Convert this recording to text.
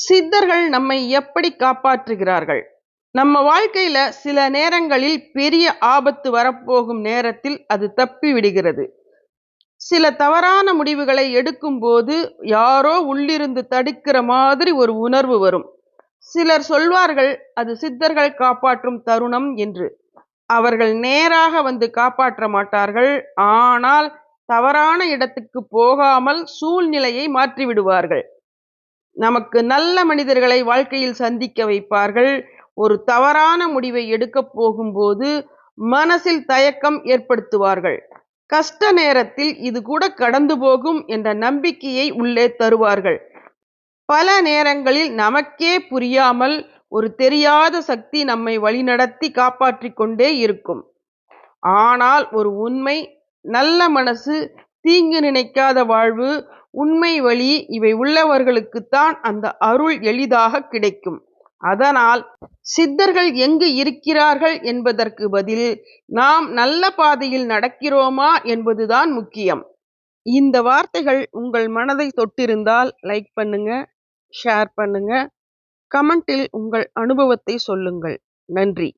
சித்தர்கள் நம்மை எப்படி காப்பாற்றுகிறார்கள்? நம்ம வாழ்க்கையில சில நேரங்களில் பெரிய ஆபத்து வரப்போகும் நேரத்தில் அது தப்பி விடுகிறது. சில தவறான முடிவுகளை எடுக்கும்போது யாரோ உள்ளிருந்து தடுக்கிற மாதிரி ஒரு உணர்வு வரும். சிலர் சொல்வார்கள் அது சித்தர்கள் காப்பாற்றும் தருணம் என்று. அவர்கள் நேராக வந்து காப்பாற்ற மாட்டார்கள். ஆனால் தவறான இடத்துக்கு போகாமல் சூழ்நிலையை மாற்றிவிடுவார்கள். நமக்கு நல்ல மனிதர்களை வாழ்க்கையில் சந்திக்க வைப்பார்கள். ஒரு தவறான முடிவை எடுக்கப் போகும்போது மனசில் தயக்கம் ஏற்படுத்துவார்கள். கஷ்ட நேரத்தில் இது கூட கடந்து போகும் என்ற நம்பிக்கையை உள்ளே தருவார்கள். பல நேரங்களில் நமக்கே புரியாமல் ஒரு தெரியாத சக்தி நம்மை வழிநடத்தி காப்பாற்றிக் கொண்டே இருக்கும். ஆனால் ஒரு உண்மை, நல்ல மனசு, தீங்கு நினைக்காத வாழ்வு, உண்மை வழி இவை உள்ளவர்களுக்குத்தான் அந்த அருள் எளிதாக கிடைக்கும். அதனால் சித்தர்கள் எங்கு இருக்கிறார்கள் என்பதற்கு பதில் நாம் நல்ல பாதையில் நடக்கிறோமா என்பதுதான் முக்கியம். இந்த வார்த்தைகள் உங்கள் மனதை தொட்டிருந்தால் லைக் பண்ணுங்க, ஷேர் பண்ணுங்க, கமெண்டில் உங்கள் அனுபவத்தை சொல்லுங்கள். நன்றி.